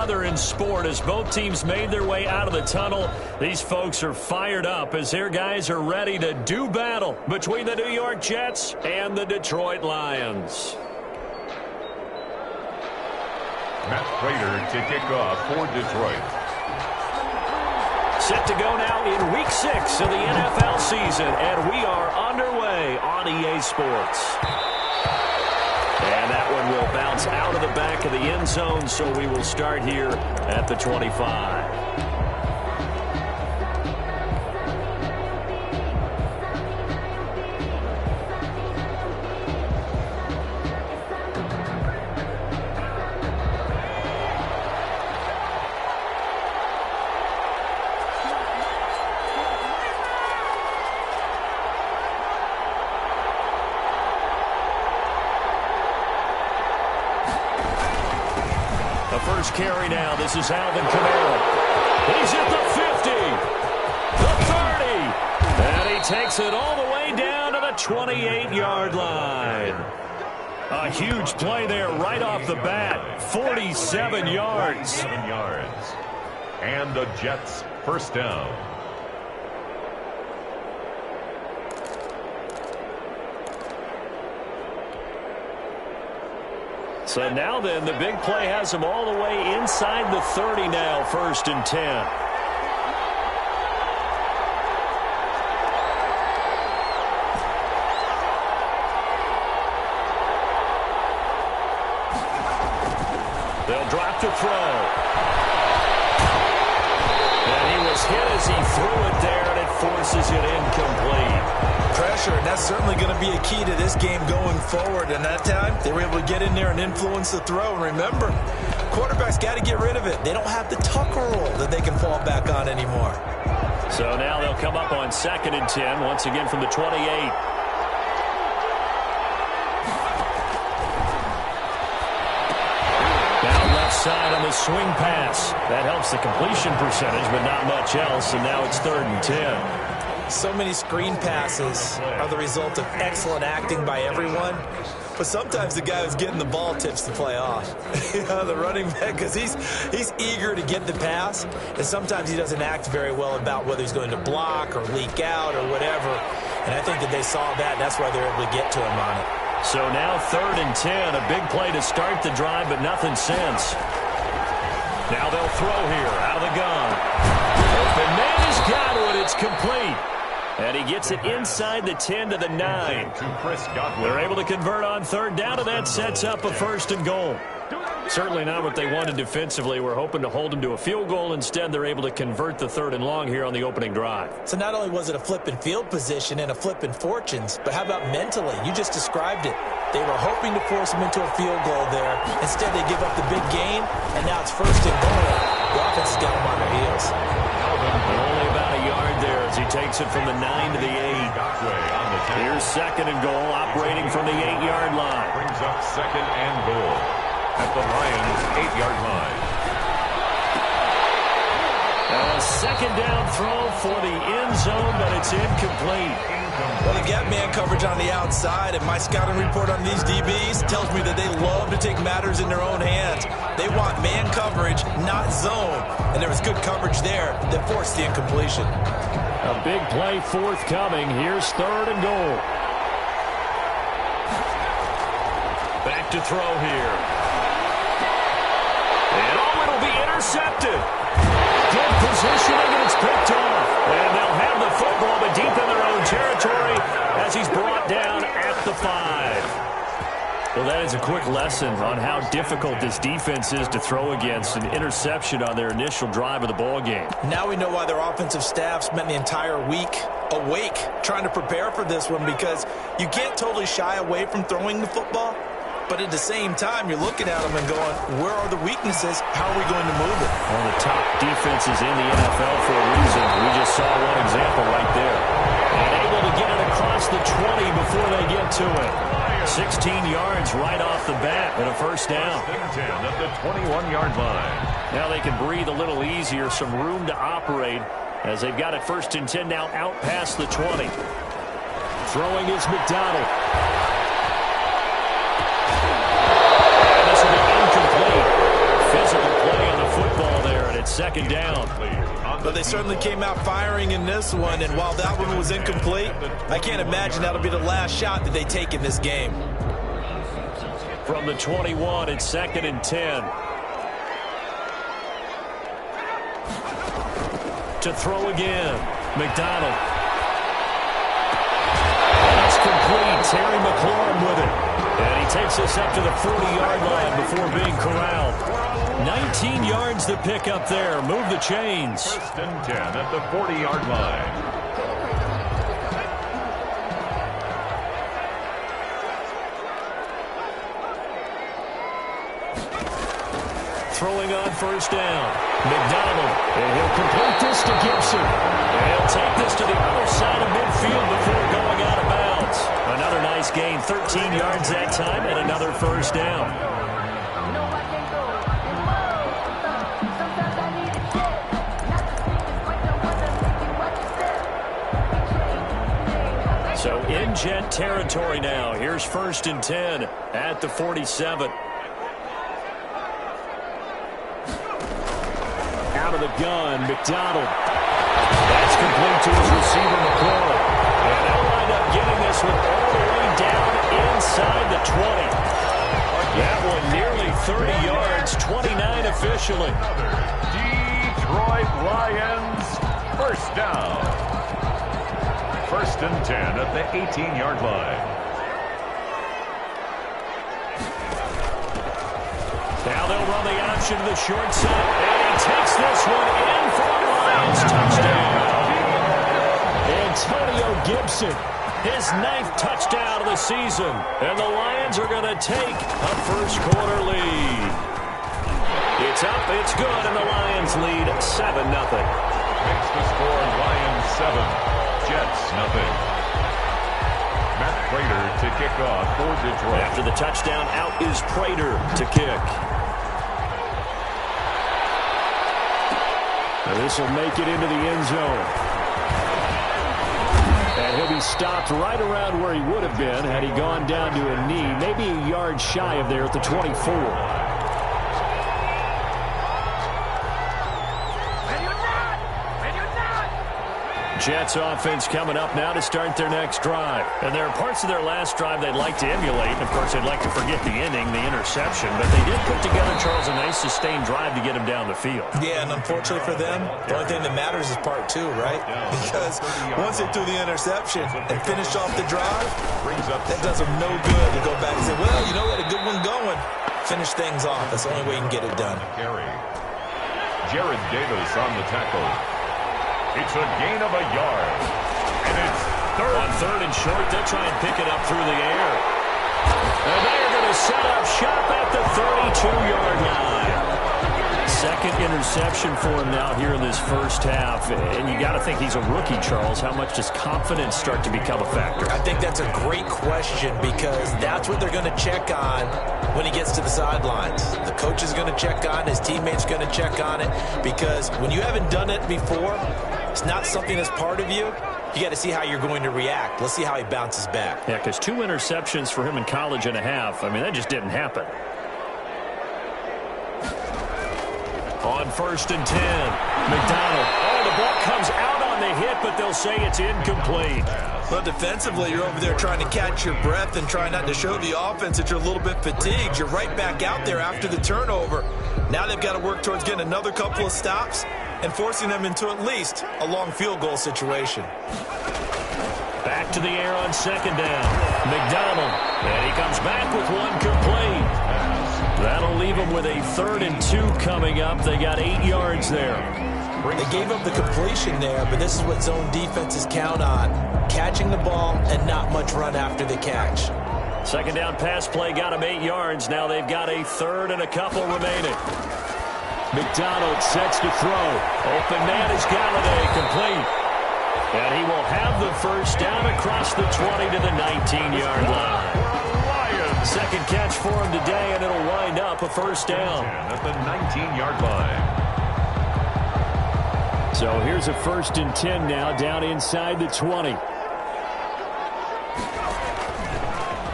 other in sport as both teams made their way out of the tunnel. These folks are fired up as their guys are ready to do battle between the New York Jets and the Detroit Lions. Matt Prater to kick off for Detroit. Set to go now in Week 6 of the NFL season, and we are underway on EA Sports. And that one will bounce out of the back of the end zone, so we will start here at the 25. First carry now. This is Alvin Kamara. He's at the 50, the 30, and he takes it all the way down to the 28-yard line. A huge play there right off the bat. 47 yards. 7 yards. And the Jets first down. So now then, the big play has them all the way inside the 30 now, 1st and 10. They'll drop to throw. And he was hit as he threw it there, and it forces it incomplete. Pressure, and that's certainly going to be a key to this game going forward. And that time, they were able to get in there and influence the throw. And remember, quarterbacks got to get rid of it. They don't have the Tucker rule that they can fall back on anymore. So now they'll come up on 2nd and 10, once again from the 28. Down left side on the swing pass. That helps the completion percentage, but not much else. And now it's 3rd and 10. So many screen passes are the result of excellent acting by everyone. But sometimes the guy who's getting the ball tips the play off. The running back, because he's eager to get the pass. And sometimes he doesn't act very well about whether he's going to block or leak out or whatever. And I think that they saw that, and that's why they're able to get to him on it. So now 3rd and 10. A big play to start the drive, but nothing since. Now they'll throw here out of the gun. Open man has got it. It's complete. And he gets it inside the 10 to the 9. They're able to convert on 3rd down, and that sets up a 1st and goal. Certainly not what they wanted defensively. We're hoping to hold them to a field goal. Instead, they're able to convert the 3rd and long here on the opening drive. So not only was it a flip in field position and a flip in fortunes, but how about mentally? You just described it. They were hoping to force them into a field goal there. Instead, they give up the big gain, and now it's 1st and goal. The offense has got them on their heels. Only about a yard there as he takes it from the 9 to the 8. Here's 2nd and goal, operating from the 8-yard line. Brings up 2nd and goal at the Lions' 8-yard line. A 2nd down throw for the end zone, but it's incomplete. Well, they got man coverage on the outside, and my scouting report on these DBs tells me that they love to take matters in their own hands. They want man coverage, not zone. And there was good coverage there that forced the incompletion. A big play forthcoming. Here's 3rd and goal. Back to throw here. And it'll be intercepted. Good positioning, and it's picked off. And they'll have the football, but deep in their own territory as he's brought down at the 5. Well, that is a quick lesson on how difficult this defense is to throw against. An interception on their initial drive of the ball game. Now we know why their offensive staff spent the entire week awake trying to prepare for this one, because you can't totally shy away from throwing the football. But at the same time, you're looking at them and going, where are the weaknesses? How are we going to move it? One of the top defenses in the NFL for a reason. We just saw one example right there. And able to get it across the 20 before they get to it. 16 yards right off the bat and a 1st down. 10 at the 21-yard line. Now they can breathe a little easier, some room to operate as they've got it 1st and 10 now out past the 20. Throwing is McDonald. Physical play on the football. second down. But they certainly came out firing in this one, and while that one was incomplete, I can't imagine that'll be the last shot that they take in this game. From the 21, it's 2nd and 10. To throw again, McDonald. It's complete. Terry McLaurin with it. And he takes us up to the 40-yard line before being corralled. 19 yards to pick up there. Move the chains. 1st and 10 at the 40-yard line. Throwing on 1st down. McDonald. And he'll complete this to Gibson. And he'll take this to the other side of midfield before going out of bounds. Another nice gain. 13 yards that time and another 1st down. So in Jet territory now. Here's 1st and 10 at the 47. Out of the gun, McDonald. That's complete to his receiver, McLaurin. And they'll wind up getting this one all the way down inside the 20. That one nearly 30 yards, 29 officially. Detroit Lions, 1st down. 1st and 10 at the 18-yard line. Now they'll run the option to the short side, and he takes this one in for a Lions touchdown. Antonio Gibson, his 9th touchdown of the season, and the Lions are going to take a first-quarter lead. It's up, it's good, and the Lions lead 7-0. Makes the score Lions 7, Jets 0. Matt Prater to kick off for Detroit. After the touchdown, out is Prater to kick. This will make it into the end zone. And he'll be stopped right around where he would have been had he gone down to a knee, maybe a yard shy of there at the 24. Jets offense coming up now to start their next drive. And there are parts of their last drive they'd like to emulate. Of course, they'd like to forget the ending, the interception. But they did put together, Charles, a nice sustained drive to get him down the field. Yeah, and unfortunately for them, the only thing that matters is part 2, right? Because once they threw the interception and finished off the drive, that does them no good to go back and say, well, you know, we had a good one going. Finish things off. That's the only way you can get it done. Jared Davis on the tackle. It's a gain of a yard. And it's on 3rd and short. They'll try and pick it up through the air. And they're going to set up shop at the 32-yard line. 2nd interception for him now here in this first half. And you got to think he's a rookie, Charles. How much does confidence start to become a factor? I think that's a great question because that's what they're going to check on when he gets to the sidelines. The coach is going to check on it. His teammates going to check on it because when you haven't done it before, it's not something that's part of you. You got to see how you're going to react. Let's see how he bounces back. Yeah, because 2 interceptions for him in college and a half. I mean, that just didn't happen. On 1st and 10, McDonald. Oh, the ball comes out on the hit, but they'll say it's incomplete. Well, defensively, you're over there trying to catch your breath and trying not to show the offense that you're a little bit fatigued. You're right back out there after the turnover. Now they've got to work towards getting another couple of stops and forcing them into at least a long field goal situation. Back to the air on 2nd down. McDonald. And he comes back with one complete. That'll leave them with a 3rd and 2 coming up. They got 8 yards there. They gave up the completion there, but this is what zone defenses count on. Catching the ball and not much run after the catch. 2nd down pass play got them 8 yards. Now they've got a 3rd and a couple remaining. McDonald sets to throw. Open man is Galladay, complete. And he will have the first down across the 20 to the 19-yard line. 2nd catch for him today, and it'll wind up a first down. At the 19-yard line. So here's a 1st and 10 now, down inside the 20.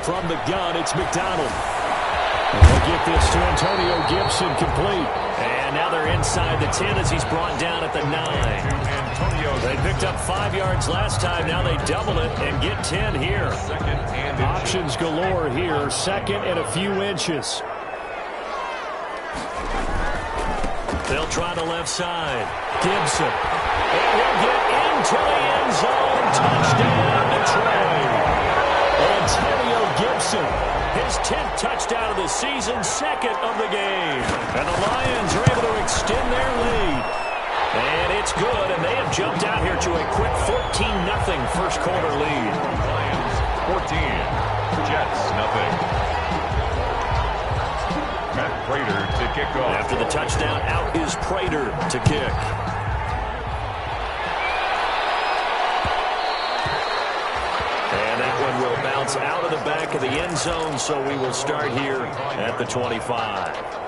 From the gun, it's McDonald. And they'll get this to Antonio Gibson, complete. And And now they're inside the 10 as he's brought down at the 9. They picked up 5 yards last time. Now they double it and get 10 here. Options galore here. Second and a few inches. They'll try the left side. Gibson. And he'll get into the end zone. Touchdown, Detroit. Antonio Gibson. His 10th touchdown of the season, second of the game. And the Lions are able to extend their lead. And it's good, and they have jumped out here to a quick 14-0 first quarter lead. Lions 14, Jets nothing. Matt Prater to kick off. After the touchdown, out is Prater to kick. And that one will bounce out of the back of the end zone, so we will start here at the 25.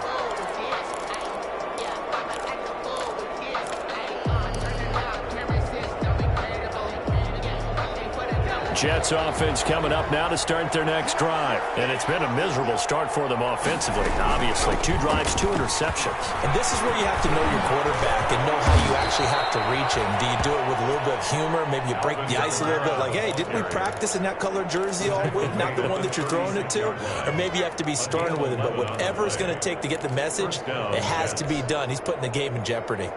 Jets offense coming up now to start their next drive. And it's been a miserable start for them offensively. Obviously, 2 drives, 2 interceptions. And this is where you have to know your quarterback and know how you actually have to reach him. Do you do it with a little bit of humor? Maybe you break the ice a little bit like, hey, didn't we practice in that color jersey all week? Not the one that you're throwing it to? Or maybe you have to be stern with him. But whatever it's going to take to get the message, it has to be done. He's putting the game in jeopardy.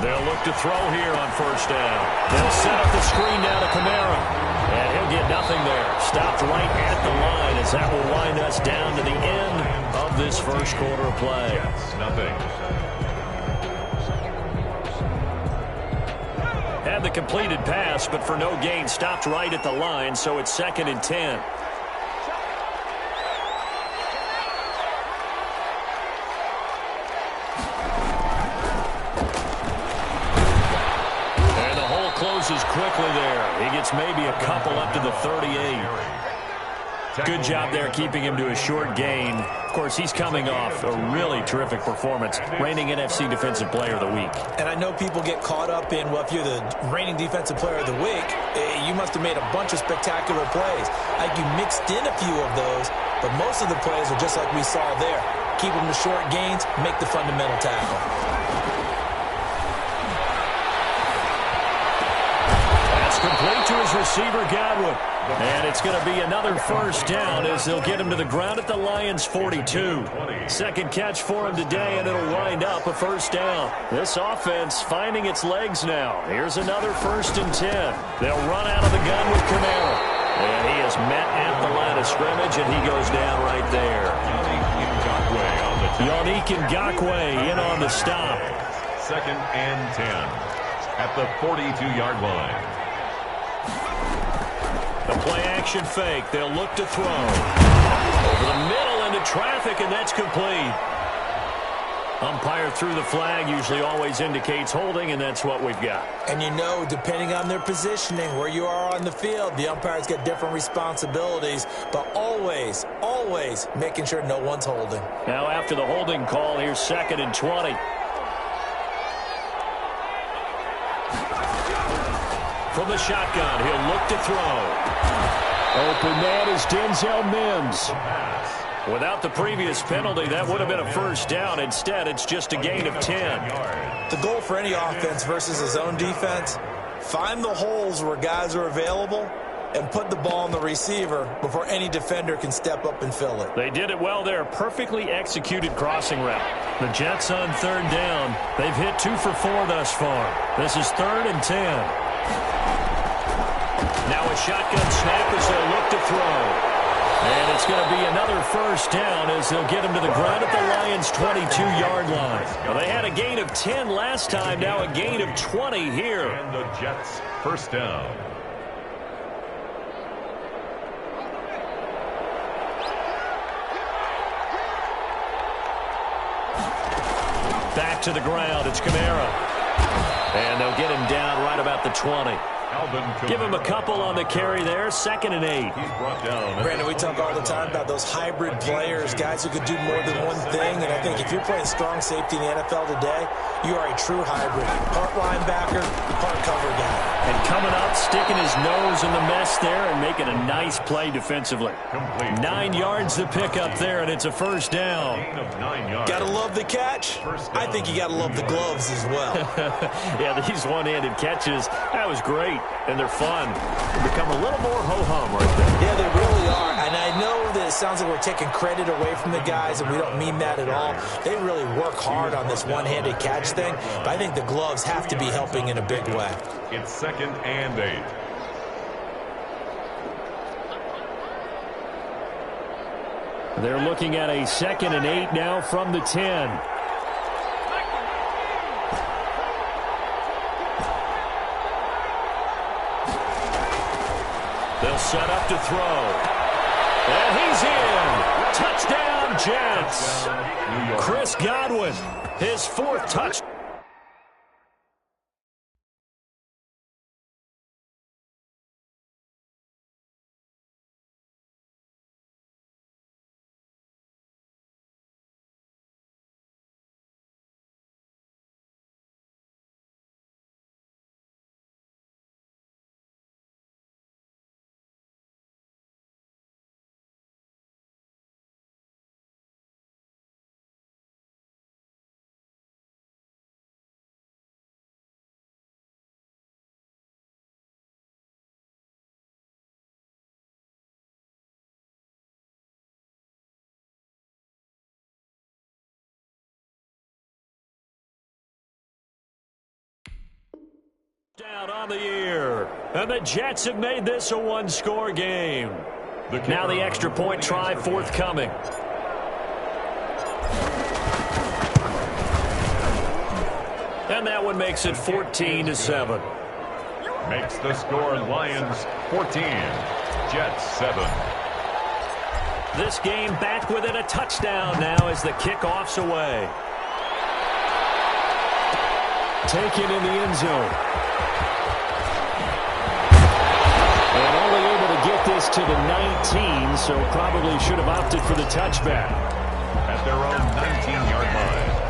They'll look to throw here on first down. They'll set up the screen down to Kamara. And he'll get nothing there. Stopped right at the line as that will wind us down to the end of this first quarter of play. Nothing. Had the completed pass, but for no gain, stopped right at the line, so it's 2nd and 10. Closes quickly there. He gets maybe a couple up to the 38. Good job there keeping him to a short gain. Of course, he's coming off a really terrific performance, reigning NFC Defensive Player of the Week. And I know people get caught up in, well, if you're the reigning Defensive Player of the Week, you must have made a bunch of spectacular plays. Like you mixed in a few of those, but most of the plays are just like we saw there. Keep them to short gains, make the fundamental tackle. Complete to his receiver, Godwin. And it's going to be another first down as they'll get him to the ground at the Lions' 42. Second catch for him today, and it'll wind up a first down. This offense finding its legs now. Here's another 1st and 10. They'll run out of the gun with Kamara. And he is met at the line of scrimmage, and he goes down right there. Yannick Ngakoue in on the stop. 2nd and 10 at the 42-yard line. The play-action fake. They'll look to throw. Over the middle into traffic, and that's complete. Umpire threw the flag. Usually always indicates holding, and that's what we've got. And you know, depending on their positioning, where you are on the field, the umpires get different responsibilities, but always, always making sure no one's holding. Now after the holding call, here's 2nd and 20. From the shotgun, he'll look to throw. Open man is Denzel Mims. Without the previous penalty, that would have been a first down. Instead, it's just a gain of 10. The goal for any offense versus his own defense, find the holes where guys are available and put the ball on the receiver before any defender can step up and fill it. They did it well there. Perfectly executed crossing route. The Jets on 3rd down. They've hit 2 for 4 thus far. This is 3rd and 10. Now a shotgun snap as they'll look to throw. And it's going to be another first down as they'll get him to the ground at the Lions' 22-yard line. Now they had a gain of 10 last time, now a gain of 20 here. And the Jets first down. Back to the ground, it's Kamara. And they'll get him down right about the 20. Give him a couple on the carry there. 2nd and 8. He's brought down. Brandon, we talk all the time about those hybrid players, guys who could do more than one thing. And I think if you're playing strong safety in the NFL today, you are a true hybrid. Part linebacker, part cover guy. And coming up, sticking his nose in the mess there and making a nice play defensively. 9 yards to pick up there, and it's a first down. Got to love the catch. I think you got to love the gloves as well. Yeah, these one-handed catches, that was great, and they're fun. They become a little more ho-hum right there. Yeah, they really are. And I know that it sounds like we're taking credit away from the guys, and we don't mean that at all. They really work hard on this one-handed catch thing, but I think the gloves have to be helping in a big way. It's 2nd and 8. They're looking at a 2nd and 8 now from the 10. They'll set up to throw. And he's in. Touchdown, Jets. Chris Godwin, his 4th touchdown. Down on the year, and the Jets have made this a one-score game. Now the extra point try forthcoming. And that one makes it 14-7. Makes the score Lions 14, Jets 7. This game back within a touchdown now as the kickoff's away. Taken in the end zone. And only able to get this to the 19, so probably should have opted for the touchback. At their own 19-yard line.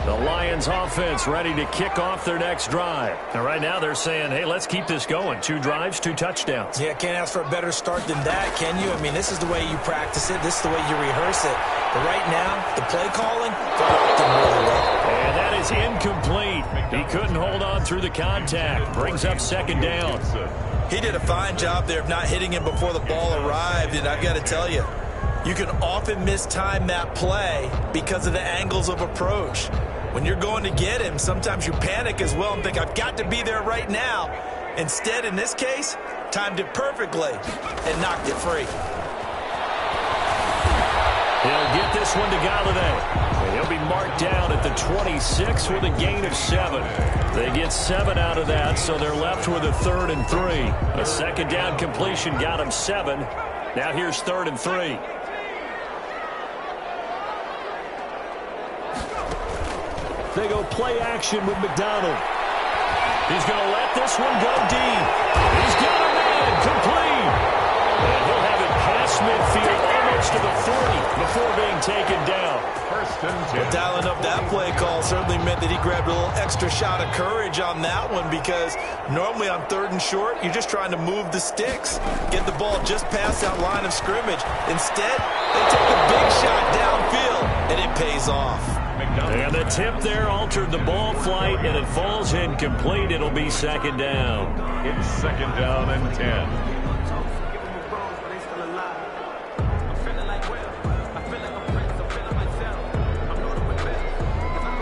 The Lions offense ready to kick off their next drive. And right now they're saying, hey, let's keep this going. 2 drives, 2 touchdowns. Yeah, can't ask for a better start than that, can you? I mean, this is the way you practice it. This is the way you rehearse it. But right now, the play calling, they're working really well. And that is incomplete. He couldn't hold on through the contact. Brings up 2nd down. He did a fine job there of not hitting him before the ball arrived, and I've got to tell you, you can often mistime that play because of the angles of approach. When you're going to get him, sometimes you panic as well and think, I've got to be there right now. Instead, in this case, timed it perfectly and knocked it free. He'll get this one to Galladay. He'll be marked down at the 26 with a gain of 7. They get 7 out of that, so they're left with a 3rd and 3. A 2nd down completion got him 7. Now here's 3rd and 3. They go play action with McDonald. He's going to let this one go deep. He's got a man complete. And he'll have it past midfield almost to the 40 before being taken down. 1st and 10. Well, dialing up that play call certainly meant that he grabbed a little extra shot of courage on that one, because normally on 3rd and short, you're just trying to move the sticks, get the ball just past that line of scrimmage. Instead, they take the big shot downfield, and it pays off. And the tip there altered the ball flight, and it falls incomplete. It'll be 2nd down. It's 2nd down and 10.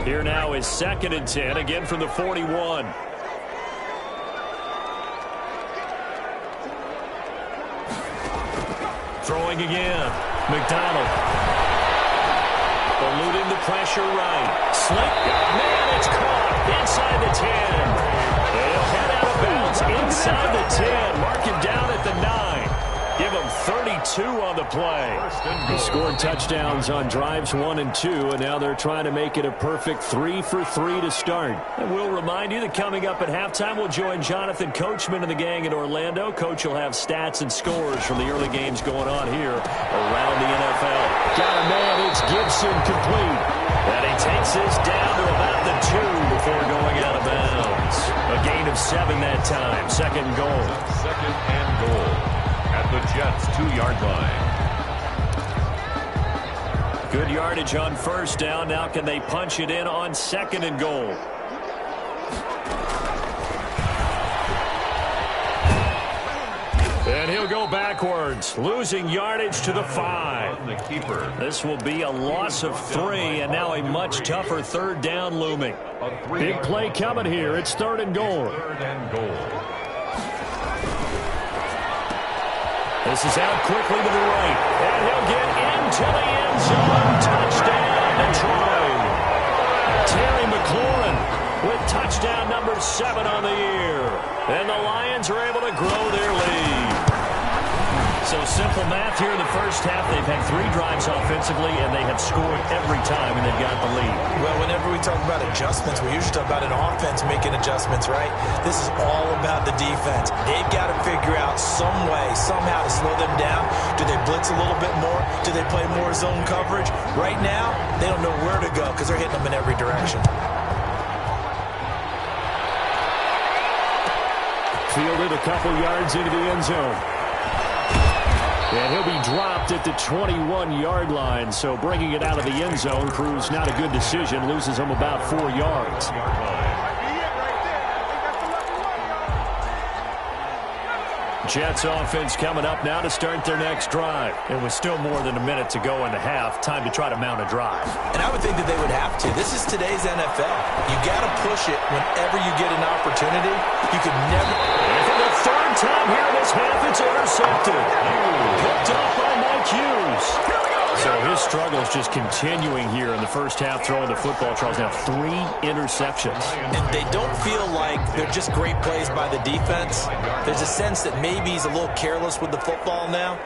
Here now is 2nd and 10, again from the 41. Throwing again. McDonald. Eluding the pressure right. Slick. Man, it's caught inside the 10. They'll head out of bounds inside the 10. Mark him down at the 9. Give him 32 on the play. He scored touchdowns on drives 1 and 2, and now they're trying to make it a perfect 3 for 3 to start. And we'll remind you that coming up at halftime, we'll join Jonathan Coachman and the gang in Orlando. Coach will have stats and scores from the early games going on here around the NFL. Got a man. It's Gibson complete. And he takes this down to about the 2 before going out of bounds. A gain of 7 that time. Second and goal. Second and goal at the Jets' 2-yard line. Good yardage on first down. Now can they punch it in on second and goal? And he'll go backwards, losing yardage to the 5. The keeper. This will be a loss of 3, and now a much tougher third down looming. Big play coming here. It's third and goal. Third and goal. This is out quickly to the right, and he'll get into the end zone. Touchdown, Detroit. Terry McLaurin with touchdown number 7 on the year. And the Lions are able to grow their lead. So simple math here in the first half. They've had 3 drives offensively, and they have scored every time, and they've got the lead. Well, whenever we talk about adjustments, we usually talk about an offense making adjustments, right? This is all about the defense. They've got to figure out some way, somehow to slow them down. Do they blitz a little bit more? Do they play more zone coverage? Right now, they don't know where to go because they're hitting them in every direction. Fielded a couple yards into the end zone. And he'll be dropped at the 21-yard line. So bringing it out of the end zone proves not a good decision. Loses him about 4 yards. Jets offense coming up now to start their next drive. It was still more than a minute to go in the half. Time to try to mount a drive. And I would think that they would have to. This is today's NFL. You got to push it whenever you get an opportunity. You could never. And for the 3rd time here in this half, it's intercepted. Picked up by Mike Hughes. So his struggles just continuing here in the first half throwing the football. Charles, now 3 interceptions. And they don't feel like they're just great plays by the defense. There's a sense that maybe he's a little careless with the football now.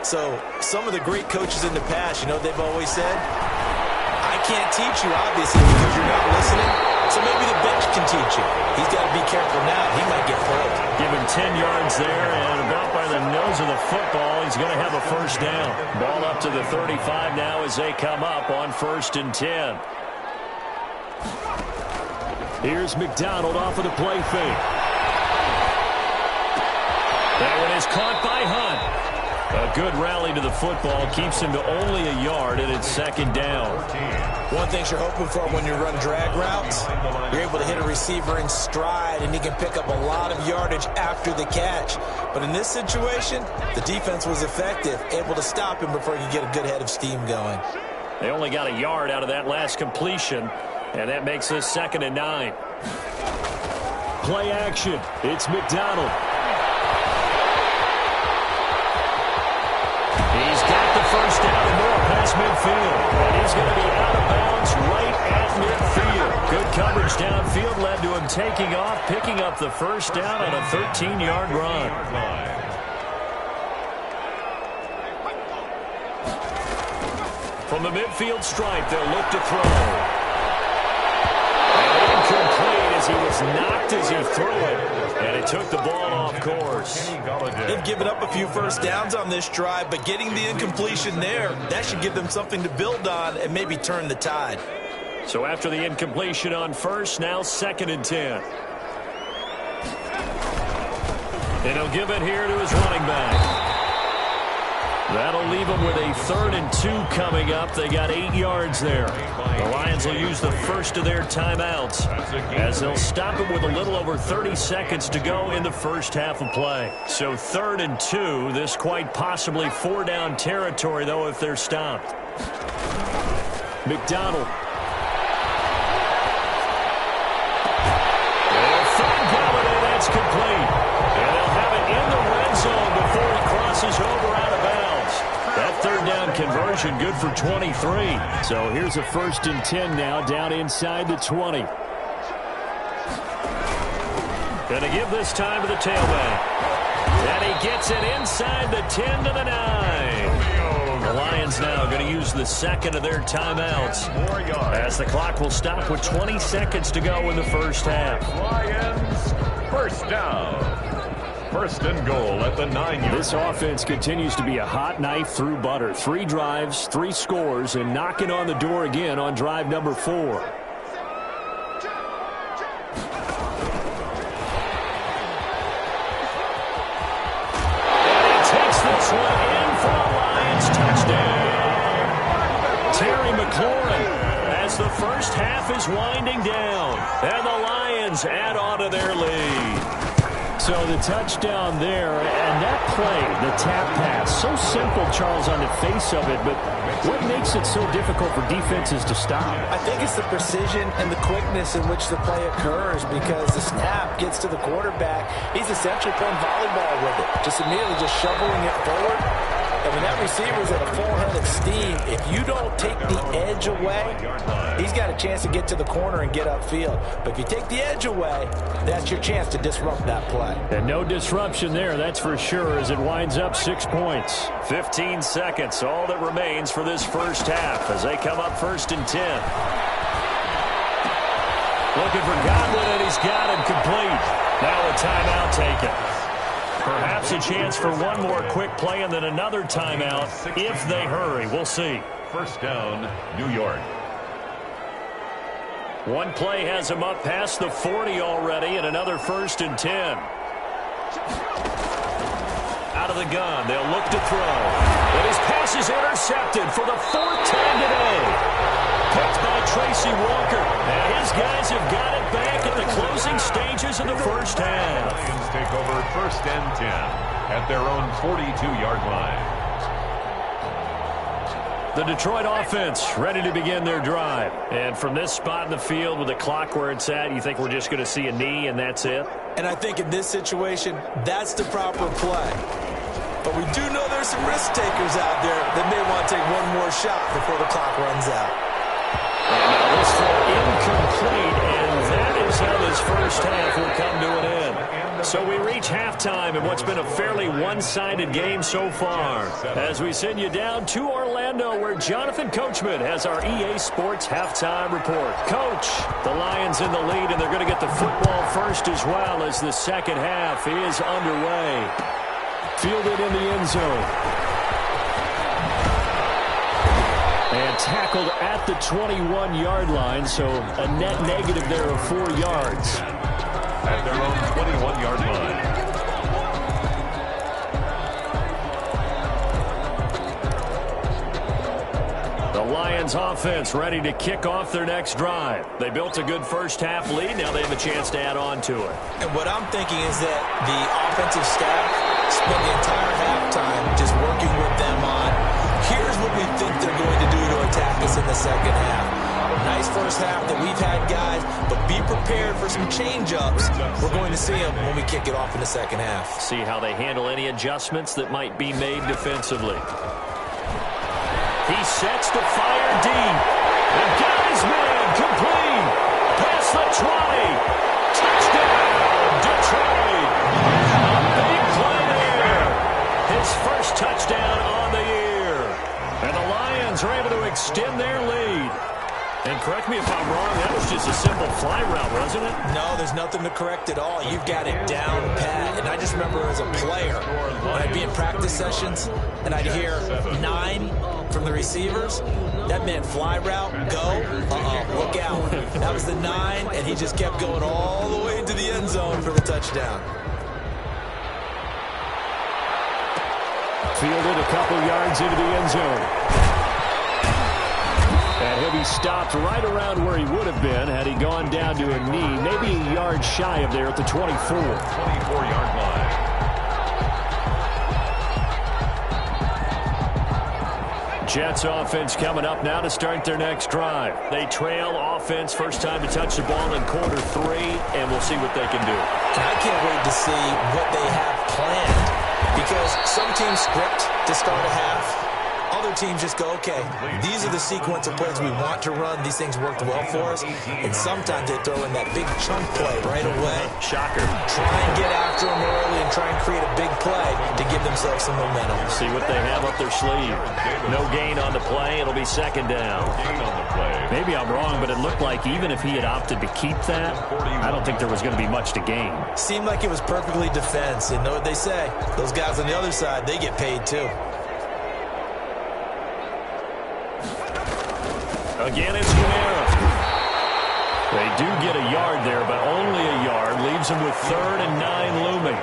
So some of the great coaches in the past, you know, they've always said, I can't teach you, obviously, because you're not listening. So maybe the bench can teach you. He's got to be careful now. He might get pulled. Give him 10 yards there, and about by the nose of the football, he's going to have a first down. Ball up to the 35 now as they come up on 1st and 10. Here's McDonald off of the play fake. That one is caught by Hunt. A good rally to the football keeps him to only a yard, and it's 2nd down. One thing you're hoping for when you run drag routes, you're able to hit a receiver in stride, and he can pick up a lot of yardage after the catch. But in this situation, the defense was effective, able to stop him before he could get a good head of steam going. They only got a yard out of that last completion, and that makes this 2nd and 9. Play action. It's McDonald. He's got the first down and more past midfield. And he's going to be out of bounds right at midfield. Good coverage downfield led to him taking off, picking up the first down on a 13-yard run. From the midfield stripe, they'll look to throw. And incomplete as he was knocked as he threw it. And it took the ball off course. They've given up a few first downs on this drive, but getting the incompletion there, that should give them something to build on and maybe turn the tide. So after the incompletion on first, now 2nd and 10. And he'll give it here to his running back. That'll leave them with a 3rd and 2 coming up. They got 8 yards there. The Lions will use the first of their timeouts as they'll stop it with a little over 30 seconds to go in the first half of play. So 3rd and 2, this quite possibly 4-down territory, though, if they're stopped. McDonald. That's complete. And they'll have it in the red zone before he crosses over out of bounds. That 3rd down conversion good for 23. So here's a 1st and 10 now down inside the 20. Going to give this time to the tailback. And he gets it inside the 10 to the 9. The Lions now going to use the 2nd of their timeouts as the clock will stop with 20 seconds to go in the first half. Lions, first down. First and goal at the 9-yard. This offense continues to be a hot knife through butter. 3 drives, 3 scores, and knocking on the door again on drive number 4. And he takes this one in for a Lions touchdown. Terry McLaurin as the first half is winding down. And the Lions add on to their lead. So the touchdown there, and that play, the tap pass, so simple, Charles, on the face of it, but what makes it so difficult for defenses to stop? I think it's the precision and the quickness in which the play occurs, because the snap gets to the quarterback. He's essentially playing volleyball with it, just immediately just shoveling it forward. And when that receiver's at a full head of steam, if you don't take the edge away, he's got a chance to get to the corner and get upfield. But if you take the edge away, that's your chance to disrupt that play. And no disruption there, that's for sure, as it winds up 6 points. 15 seconds, all that remains for this first half as they come up 1st and 10. Looking for Godwin, and he's got him complete. Now a timeout taken. Perhaps a chance for one more quick play and then another timeout if they hurry. We'll see. First down, New York. One play has him up past the 40 already, and another 1st and 10. Out of the gun, they'll look to throw. But his pass is intercepted for the 4th time today. Picked by Tracy Walker. And his guys have got it back at the closing stages of the first half. Lions take over 1st and 10 at their own 42-yard line. The Detroit offense ready to begin their drive. And from this spot in the field with the clock where it's at, you think we're just going to see a knee and that's it? And I think in this situation, that's the proper play. But we do know there's some risk takers out there that may want to take one more shot before the clock runs out. And now this throw incomplete, and that is how this first half will come to an end. So we reach halftime in what's been a fairly one-sided game so far. As we send you down to Orlando, where Jonathan Coachman has our EA Sports halftime report. Coach, the Lions in the lead, and they're going to get the football first as well as the second half is underway. Fielded in the end zone. And tackled at the 21-yard line, so a net negative there of 4 yards. At their own 21-yard line. The Lions offense ready to kick off their next drive. They built a good first half lead. Now they have a chance to add on to it. And what I'm thinking is that the offensive staff spent the entire halftime just working with them on, here's what we think they're going to do to attack us in the second half. Nice first half that we've had, guys, but be prepared for some change-ups. We're going to see them when we kick it off in the second half. See how they handle any adjustments that might be made defensively. He sets to fire deep. And got his man complete. Past the 20. Touchdown, Detroit. A big play there. His first touchdown on the year. And the Lions are able to extend their lead. And correct me if I'm wrong, that was just a simple fly route, wasn't it? No, there's nothing to correct at all. You've got it down pat. And I just remember as a player, when I'd be in practice sessions and I'd hear 9 from the receivers, that meant fly route, go, look out. That was the 9, and he just kept going all the way into the end zone for the touchdown. Fielded a couple yards into the end zone. And he'll be stopped right around where he would have been had he gone down to a knee, maybe a yard shy of there at the 24. 24-yard line. Jets offense coming up now to start their next drive. They trail offense, first time to touch the ball in quarter 3, and we'll see what they can do. And I can't wait to see what they have planned, because some teams script to start a half, Other teams just go, okay, these are the sequence of plays we want to run. These things worked well for us. And sometimes they throw in that big chunk play right away. Shocker. Try and get after them early and try and create a big play to give themselves some momentum. See what they have up their sleeve. No gain on the play. It'll be second down. Maybe I'm wrong, but it looked like even if he had opted to keep that, I don't think there was going to be much to gain. Seemed like it was perfectly defense. And know what they say? Those guys on the other side, they get paid too. Again, it's Kamara. They do get a yard there, but only a yard. Leaves them with 3rd and 9 looming.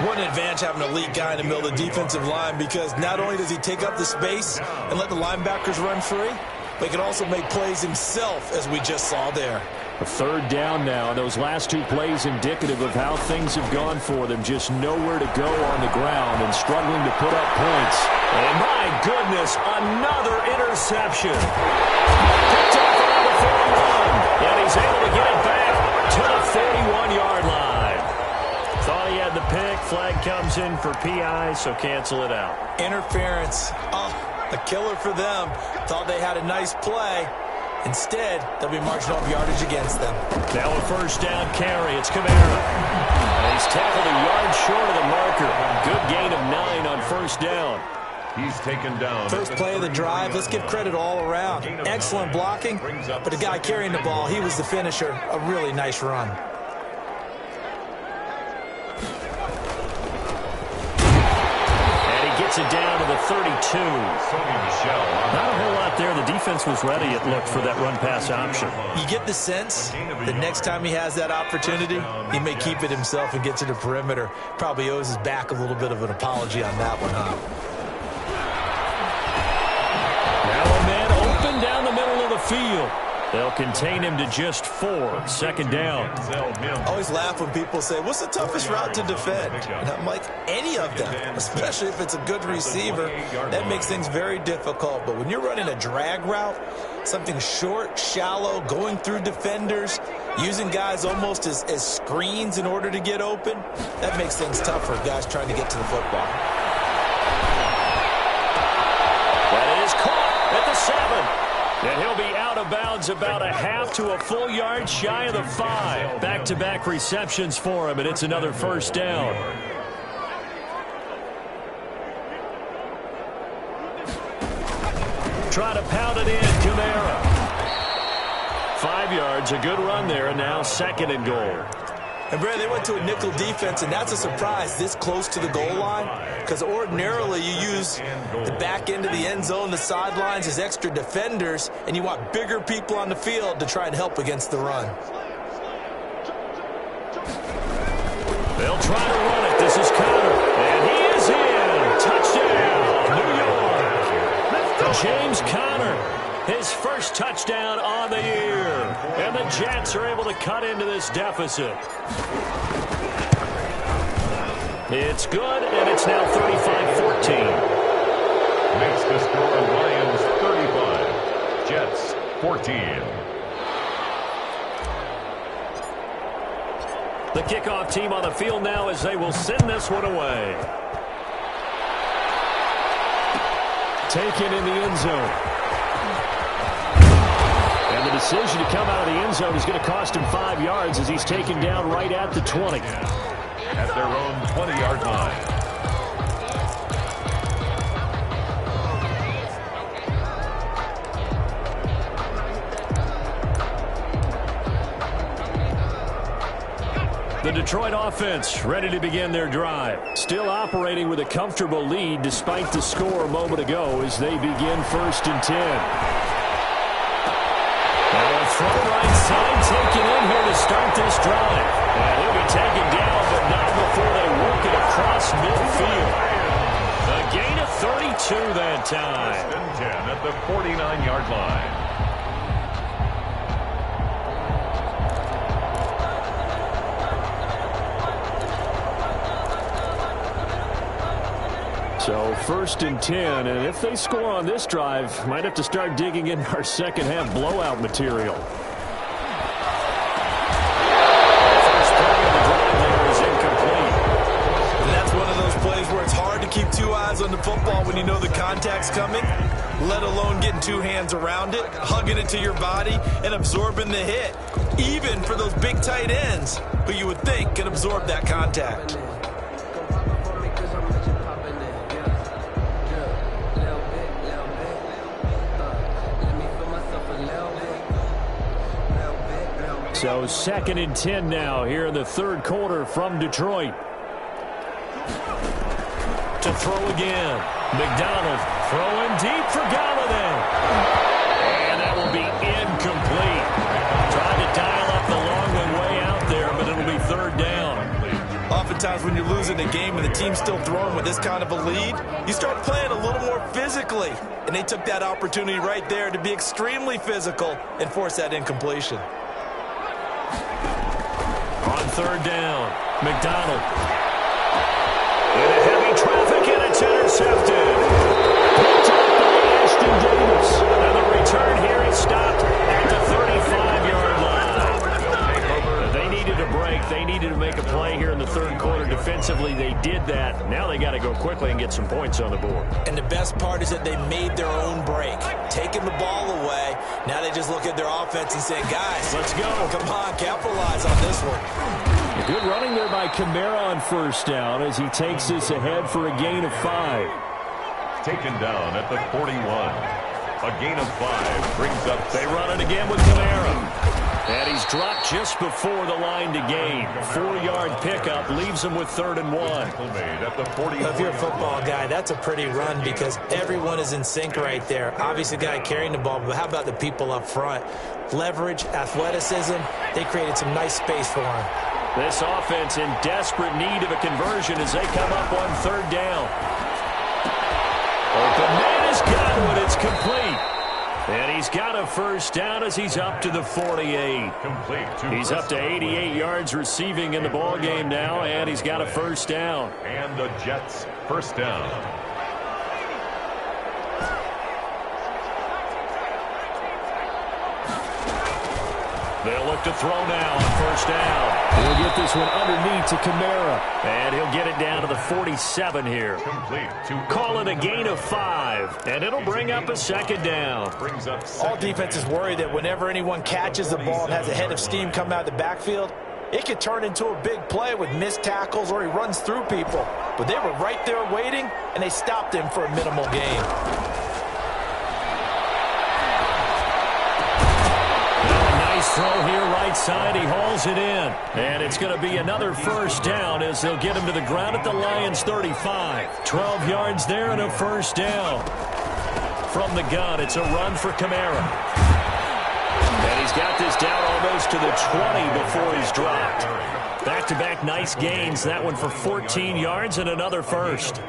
What an advantage having an elite guy in the middle of the defensive line, because not only does he take up the space and let the linebackers run free, but he can also make plays himself, as we just saw there. A 3rd down now. Those last 2 plays indicative of how things have gone for them. Just nowhere to go on the ground and struggling to put up points. And my goodness, another interception. Picked up around the 41. And he's able to get it back to the 41-yard line. Thought he had the pick. Flag comes in for PI, so cancel it out. Interference. Oh, a killer for them. Thought they had a nice play. Instead, they'll be marching off yardage against them. Now a 1st down carry. It's Kamara. And he's tackled a yard short of the marker. Good gain of 9 on 1st down. He's taken down. First play of the drive. Let's give credit all around. Excellent blocking, but the guy carrying the ball, he was the finisher. A really nice run. Gets it down to the 32. Not a whole lot there. The defense was ready, it looked, for that run-pass option. You get the sense the next time he has that opportunity, he may keep it himself and get to the perimeter. Probably owes his back a little bit of an apology on that one, huh? Now a man open down the middle of the field. They'll contain him to just 4. 2nd down. I always laugh when people say, what's the toughest route to defend? And I'm like, any of them, especially if it's a good receiver. That makes things very difficult. But when you're running a drag route, something short, shallow, going through defenders, using guys almost as screens in order to get open, that makes things tough for guys trying to get to the football. That is caught at the 7. And he'll be out of bounds about a half to a full yard shy of the 5. Back-to-back receptions for him, and it's another 1st down. Try to pound it in, Kamara. 5 yards, a good run there, and now 2nd and goal. And, Brad, they went to a nickel defense, and that's a surprise this close to the goal line, because ordinarily you use the back end of the end zone, the sidelines as extra defenders, and you want bigger people on the field to try and help against the run. They'll try to run it. This is Connor, and he is in. Touchdown, New York. James Conner, his first touchdown on the year. And the Jets are able to cut into this deficit. It's good, and it's now 35-14. Makes the score Lions 35, Jets 14. The kickoff team on the field now as they will send this one away. Taken in the end zone. And the decision to come out of the end zone is going to cost him 5 yards as he's taken down right at the 20. At their own 20-yard line. The Detroit offense ready to begin their drive. Still operating with a comfortable lead despite the score a moment ago as they begin 1st and 10. Now from right side taken in here to start this drive. And he'll be taken down, but not before they work it across midfield. A gain of 32 that time. 10 at the 49-yard line. So 1st and 10, and if they score on this drive, might have to start digging in our second half blowout material. First play of the drive there is incomplete. And that's one of those plays where it's hard to keep keep two eyes on the football when you know the contact's coming, let alone getting two hands around it, hugging it to your body, and absorbing the hit, even for those big tight ends who you would think can absorb that contact. So 2nd and 10 now here in the third quarter from Detroit. To throw again. McDonald throwing deep for Galladay. And that will be incomplete. Trying to dial up the long way out there, but it'll be third down. Oftentimes when you're losing a game and the team's still throwing with this kind of a lead, you start playing a little more physically. And they took that opportunity right there to be extremely physical and force that incompletion. On third down, McDonald. Into heavy traffic, and it's intercepted. Picked up by Ashton Davis. And the return here is stopped at the 35-yard line. They needed a break. They needed to make a play here in the third quarter. Defensively, they did that. Now they got to go quickly and get some points on the board. And the best part is that they made their own break. Taking the ball away, now they just look at their offense and say, guys, let's go. Come on, capitalize on this one. Good running there by Kamara on first down as he takes this ahead for a gain of 5. Taken down at the 41. A gain of 5 brings up. They run it again with Kamara. And he's dropped just before the line to gain. 4-yard pickup leaves him with 3rd and 1. At the 41. If you're a football guy, that's a pretty run because everyone is in sync right there. Obviously, the guy carrying the ball, but how about the people up front? Leverage, athleticism, they created some nice space for him. This offense in desperate need of a conversion as they come up on 3rd down. Open man has got one. It's complete. And he's got a first down as he's up to the 48. He's up to 88 yards receiving in the ball game now, and he's got a first down. And the Jets first down. They'll look to throw now on first down. He'll get this one underneath to Kamara. And he'll get it down to the 47 here. Call it a gain of 5. And it'll bring up a 2nd down. All defenses worry that whenever anyone catches the ball and has a head of steam come out of the backfield, it could turn into a big play with missed tackles or he runs through people. But they were right there waiting, and they stopped him for a minimal gain. Throw here right side. He hauls it in. And it's going to be another first down as they'll get him to the ground at the Lions 35. 12 yards there and a first down. From the gun, it's a run for Kamara. And he's got this down almost to the 20 before he's dropped. Back-to-back nice gains. That one for 14 yards and another first.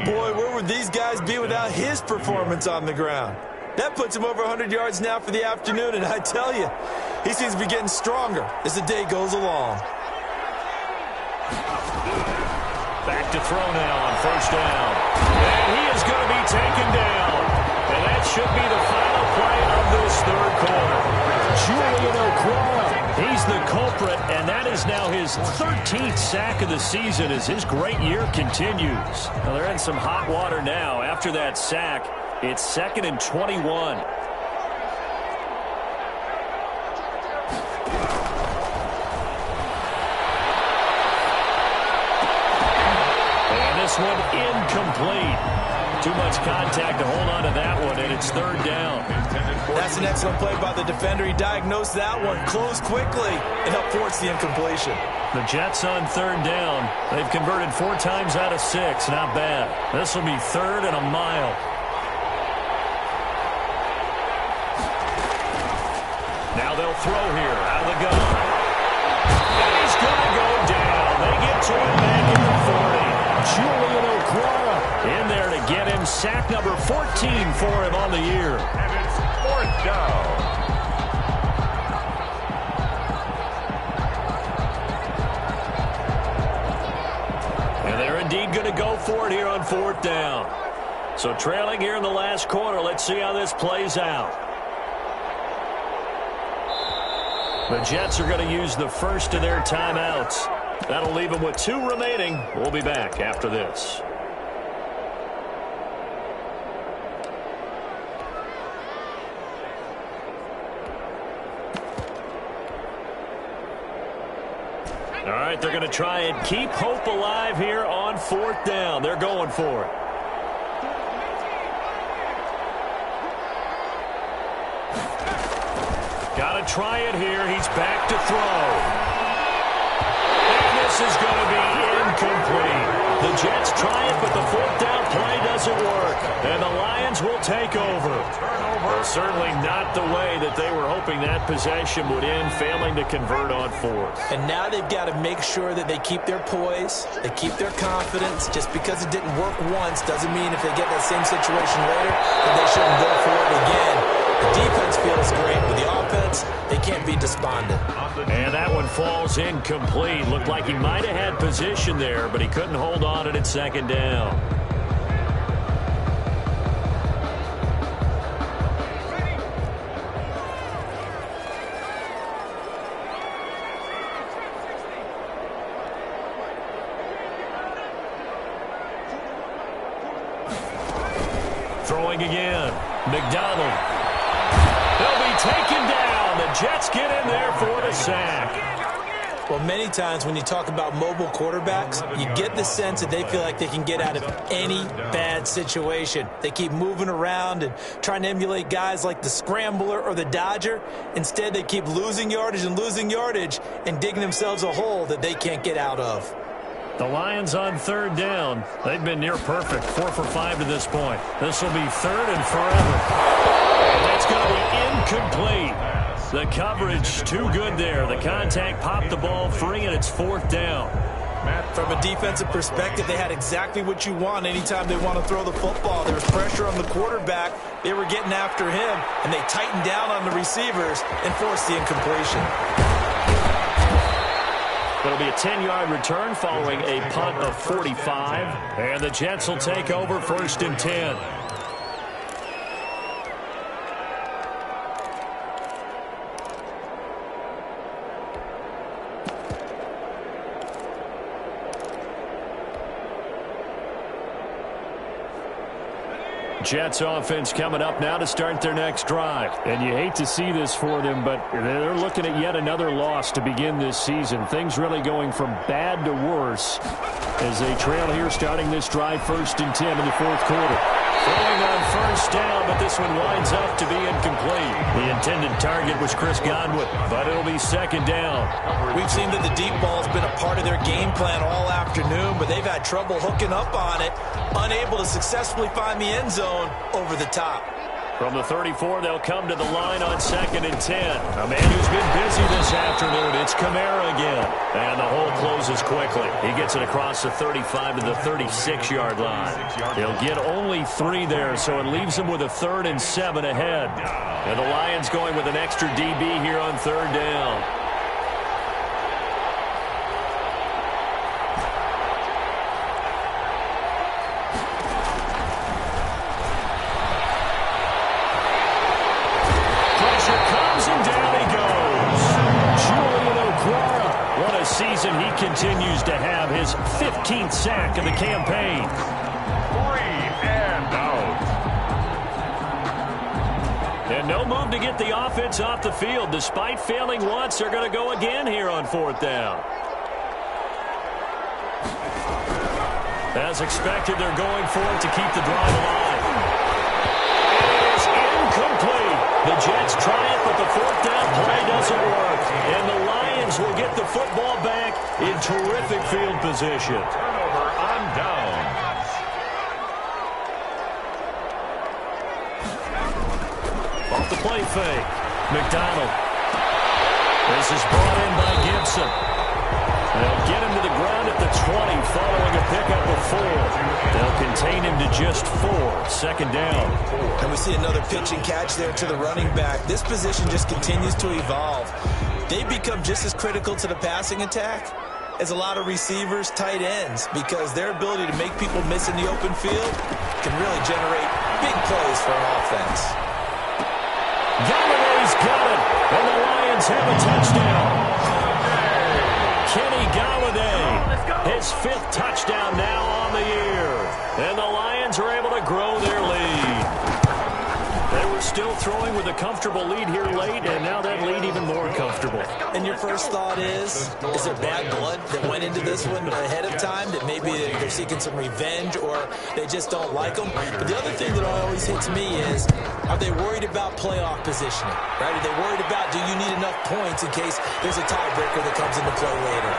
Boy, where would these guys be without his performance on the ground? That puts him over 100 yards now for the afternoon, and I tell you, he seems to be getting stronger as the day goes along. Back to throw now on first down. And he is going to be taken down. And that should be the final play of this third quarter. Julian Okwara, he's the culprit, and that is now his 13th sack of the season as his great year continues. Well, they're in some hot water now after that sack. It's 2nd and 21. And this one incomplete. Too much contact to hold on to that one, and it's 3rd down. That's an excellent play by the defender. He diagnosed that one, closed quickly, and helped force the incompletion. The Jets on 3rd down. They've converted 4 times out of 6. Not bad. This will be 3rd and a mile. Now they'll throw here out of the gun. And he's going to go down. They get to him back in the 40. Julian Okwara in there to get him. Sack number 14 for him on the year. And it's 4th down. And they're indeed going to go for it here on 4th down. So trailing here in the last quarter. Let's see how this plays out. The Jets are going to use the first of their timeouts. That'll leave them with 2 remaining. We'll be back after this. All right, they're going to try and keep hope alive here on 4th down. They're going for it. Got to try it here. He's back to throw. And this is going to be incomplete. The Jets try it, but the 4th down play doesn't work. And the Lions will take over. Well, certainly not the way that they were hoping that possession would end, failing to convert on 4th. And now they've got to make sure that they keep their poise, they keep their confidence. Just because it didn't work once doesn't mean if they get that same situation later that they shouldn't go for it again. The defense feels great, but the offense, they can't be despondent. And that one falls incomplete. Looked like he might have had position there, but he couldn't hold on it at 2nd down. Throwing again. McDonald. They'll be taken down. The Jets get in there for the sack. Well, many times when you talk about mobile quarterbacks, you get the sense that they feel like they can get out of any bad situation. They keep moving around and trying to emulate guys like the Scrambler or the Dodger. Instead, they keep losing yardage and digging themselves a hole that they can't get out of. The Lions on 3rd down. They've been near perfect, 4 for 5 to this point. This will be 3rd and forever. And that's going to be incomplete. The coverage too good there. The contact popped the ball free, and it's 4th down. From a defensive perspective, they had exactly what you want anytime they want to throw the football. There was pressure on the quarterback. They were getting after him, and they tightened down on the receivers and forced the incompletion. It'll be a 10-yard return following a punt of 45. And the Jets will take over 1st and 10. Jets offense coming up now to start their next drive. And you hate to see this for them, but they're looking at yet another loss to begin this season. Things really going from bad to worse as they trail here starting this drive 1st and 10 in the 4th quarter. Throwing on 1st down, but this one winds up to be incomplete. The intended target was Chris Godwin, but it'll be 2nd down. We've seen that the deep ball's been a part of their game plan all afternoon, but they've had trouble hooking up on it, unable to successfully find the end zone over the top. From the 34, they'll come to the line on 2nd and 10. A man who's been busy this afternoon, it's Kamara again. And the hole closes quickly. He gets it across the 35 to the 36-yard line. He'll get only 3 there, so it leaves him with a 3rd and 7 ahead. And the Lions going with an extra DB here on 3rd down. Season he continues to have his 15th sack of the campaign. 3 and out. And no move to get the offense off the field. Despite failing once, they're going to go again here on 4th down. As expected, they're going for it to keep the drive alive. It is incomplete. The Jets try it, but the 4th down play doesn't work. And the Lions will get the football back in terrific field position. Turnover on downs. Off the play fake. McDonald. This is brought in by Gibson. They'll get him to the ground at the 20 following a pickup of 4. They'll contain him to just 4. 2nd down. And we see another pitch and catch there to the running back. This position just continues to evolve. They become just as critical to the passing attack as a lot of receivers, tight ends, because their ability to make people miss in the open field can really generate big plays for an offense. Galladay's got it, and the Lions have a touchdown. Kenny Galladay, his 5th touchdown now on the year. And the Lions are able to grow their lead. They were still throwing with a comfortable lead here late, and now that lead even more comfortable. And your first thought is there bad blood that went into this one ahead of time, that maybe they're seeking some revenge or they just don't like them? But the other thing that always hits me is, are they worried about playoff positioning? Right? Are they worried about, do you need enough points in case there's a tiebreaker that comes into play later?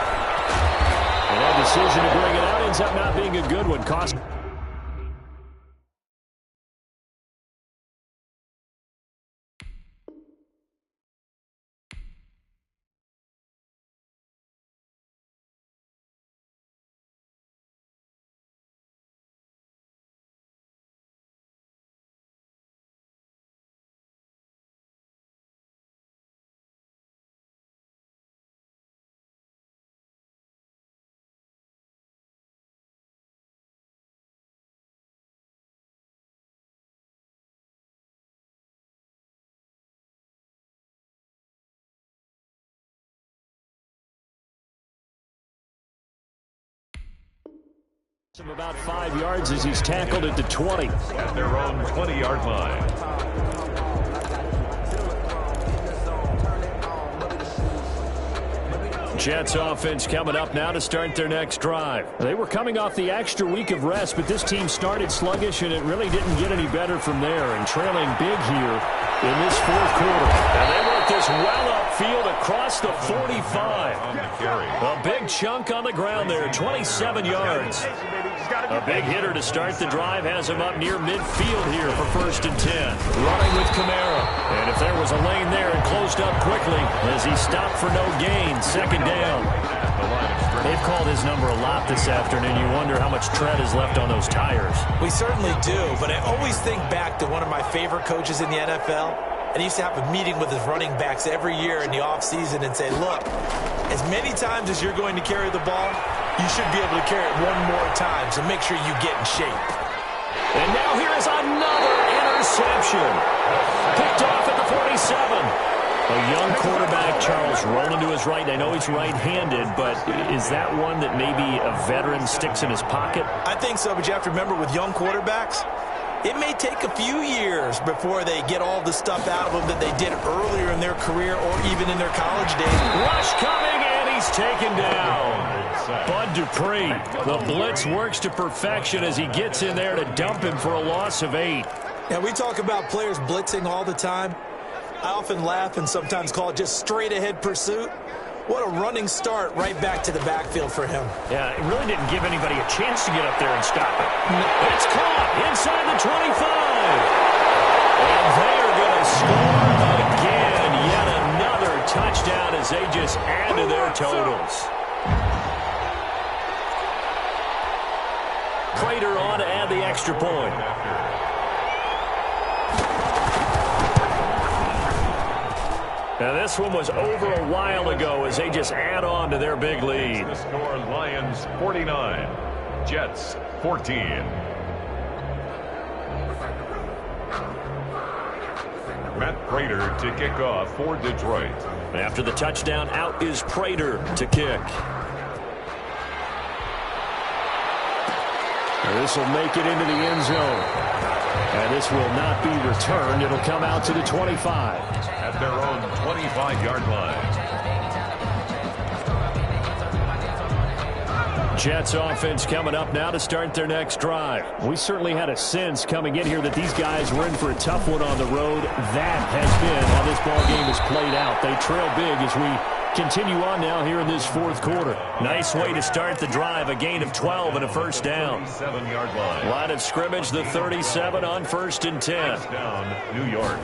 And that decision to bring it out ends up not being a good one. Cost. Him about 5 yards as he's tackled at the 20. At their own 20-yard line. Jets offense coming up now to start their next drive. They were coming off the extra week of rest, but this team started sluggish, and it really didn't get any better from there. And trailing big here in this fourth quarter. And they work this well upfield across the 45. A big chunk on the ground there, 27 yards. A big hitter to start the drive has him up near midfield here for 1st and 10. Running with Kamara. And if there was a lane there, it closed up quickly as he stopped for no gain. 2nd down. They've called his number a lot this afternoon. You wonder how much tread is left on those tires. We certainly do, but I always think back to one of my favorite coaches in the NFL. And he used to have a meeting with his running backs every year in the offseason and say, look, as many times as you're going to carry the ball, you should be able to carry it one more time, so make sure you get in shape. And now here is another interception. Picked off at the 47. A young quarterback, Charles, rolling to his right. I know he's right-handed, but is that one that maybe a veteran sticks in his pocket? I think so, but you have to remember with young quarterbacks, it may take a few years before they get all the stuff out of them that they did earlier in their career or even in their college days. Rush coming, and he's taken down. Bud Dupree, the blitz works to perfection as he gets in there to dump him for a loss of 8. And we talk about players blitzing all the time. I often laugh and sometimes call it just straight-ahead pursuit. What a running start right back to the backfield for him. Yeah, it really didn't give anybody a chance to get up there and stop it. It's caught inside the 25. And they are going to score again. Yet another touchdown as they just add to their totals. Prater on to add the extra point. Now this one was over a while ago as they just add on to their big lead. The score, Lions 49, Jets 14. Matt Prater to kick off for Detroit. After the touchdown, out is Prater to kick. Now this will make it into the end zone. And this will not be returned. It'll come out to the 25. At their own 25-yard line. Jets offense coming up now to start their next drive. We certainly had a sense coming in here that these guys were in for a tough one on the road. That has been how this ball game has played out. They trail big as we continue on now here in this fourth quarter. Nice way to start the drive. A gain of 12 and a 1st down. 7-yard line. Line of scrimmage, the 37 on 1st and 10. Down, New York.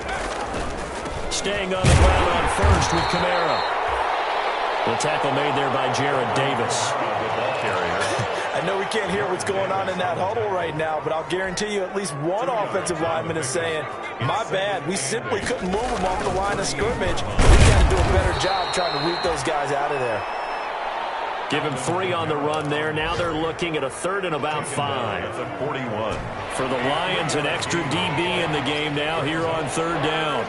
Staying on the ground on 1st with Kamara. The tackle made there by Jared Davis. I know we can't hear what's going on in that huddle right now, but I'll guarantee you at least one offensive lineman is saying, my bad, we simply couldn't move them off the line of scrimmage. We got to do a better job trying to root those guys out of there. Give him 3 on the run there. Now they're looking at a 3rd and about 5. That's a 41. For the Lions, an extra DB in the game now here on 3rd down.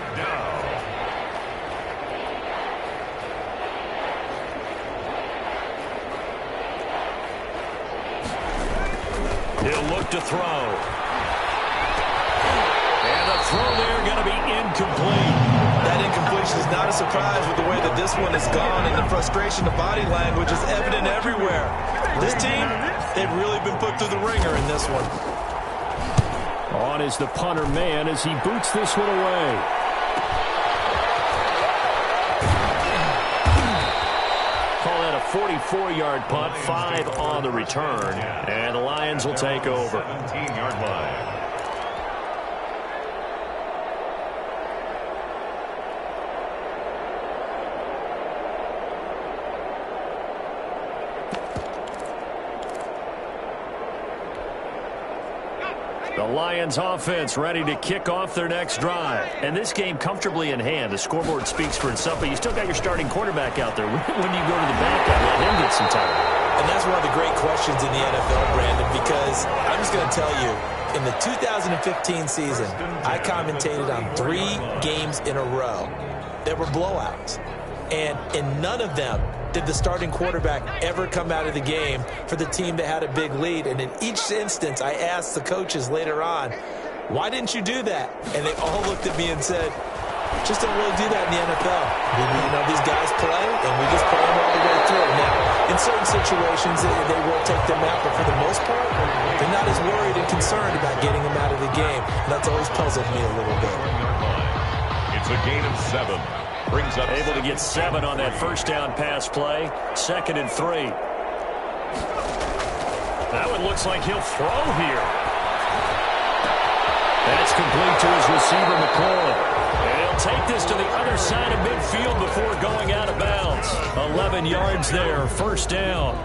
He'll look to throw. And the throw there going to be incomplete. That incompletion is not a surprise with the way that this one has gone, and the frustration of body language is evident everywhere. This team, they've really been put through the ringer in this one. On is the punter man as he boots this one away. Call that a 44-yard punt, 5 on the return, and the Lions will take over. 17-yard line. The Lions offense ready to kick off their next drive. And this game comfortably in hand. The scoreboard speaks for itself, but you still got your starting quarterback out there. When do you go to the backup? Let him get some time. And that's one of the great questions in the NFL, Brandon, because I'm just going to tell you, in the 2015 season, I commentated on 3 games in a row that were blowouts. And in none of them did the starting quarterback ever come out of the game for the team that had a big lead. And in each instance, I asked the coaches later on, why didn't you do that? And they all looked at me and said, just don't really do that in the NFL. You know, these guys play, and we just play them all the way through. Now, in certain situations, they will take them out, but for the most part, they're not as worried and concerned about getting them out of the game. And that's always puzzled me a little bit. It's a gain of 7. Brings up able to get 7 on that first down pass play. 2nd and 3. That one looks like he'll throw here. That's complete to his receiver, McCoy. And he'll take this to the other side of midfield before going out of bounds. 11 yards there, first down.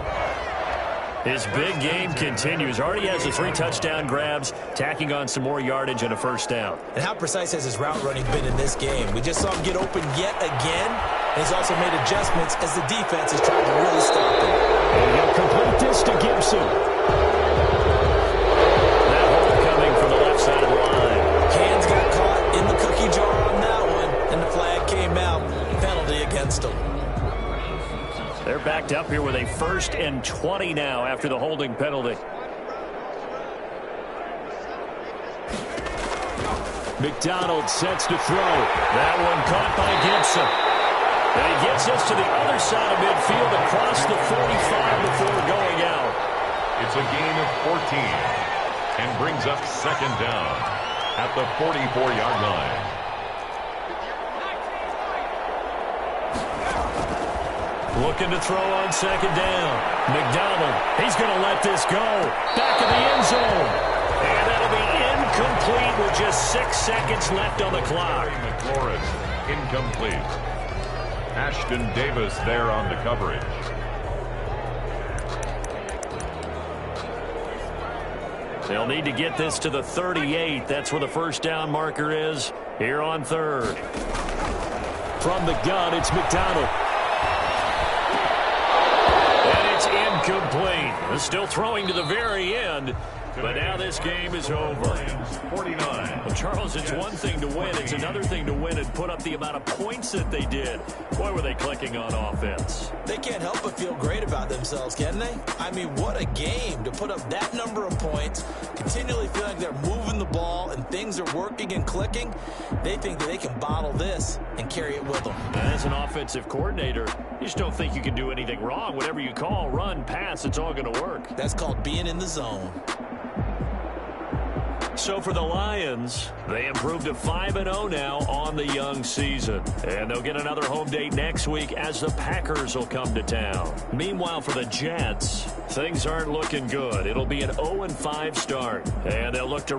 His big game continues. Already has the 3 touchdown grabs, tacking on some more yardage and a first down. And how precise has his route running been in this game? We just saw him get open yet again, and he's also made adjustments as the defense has tried to really stop him. And he'll complete this to Gibson. That hole coming from the left side of the line. Hands got caught in the cookie jar on that one, and the flag came out. Penalty against him. They're backed up here with a 1st and 20 now after the holding penalty. McDonald sets to throw. That one caught by Gibson. And he gets us to the other side of midfield across the 45 before going out. It's a gain of 14 and brings up 2nd down at the 44-yard line. Looking to throw on 2nd down. McDonald, he's going to let this go. Back of the end zone. And that'll be incomplete with just 6 seconds left on the clock. McLaurin, incomplete. Ashton Davis there on the coverage. They'll need to get this to the 38. That's where the first down marker is here on 3rd. From the gun, it's McDonald. Incomplete. Still throwing to the very end, but now this game is over. 49. Well, Charles, it's one thing to win. It's another thing to win and put up the amount of points that they did. Boy, were they clicking on offense. They can't help but feel great about themselves, can they? I mean, what a game to put up that number of points, continually feel like they're moving the ball and things are working and clicking. They think that they can bottle this and carry it with them. As an offensive coordinator, you just don't think you can do anything wrong. Whatever you call, run, pass, it's all going to work. That's called being in the zone. So for the Lions, they improved to 5-0 now on the young season. And they'll get another home date next week as the Packers will come to town. Meanwhile, for the Jets, things aren't looking good. It'll be an 0-5 start, and they'll look to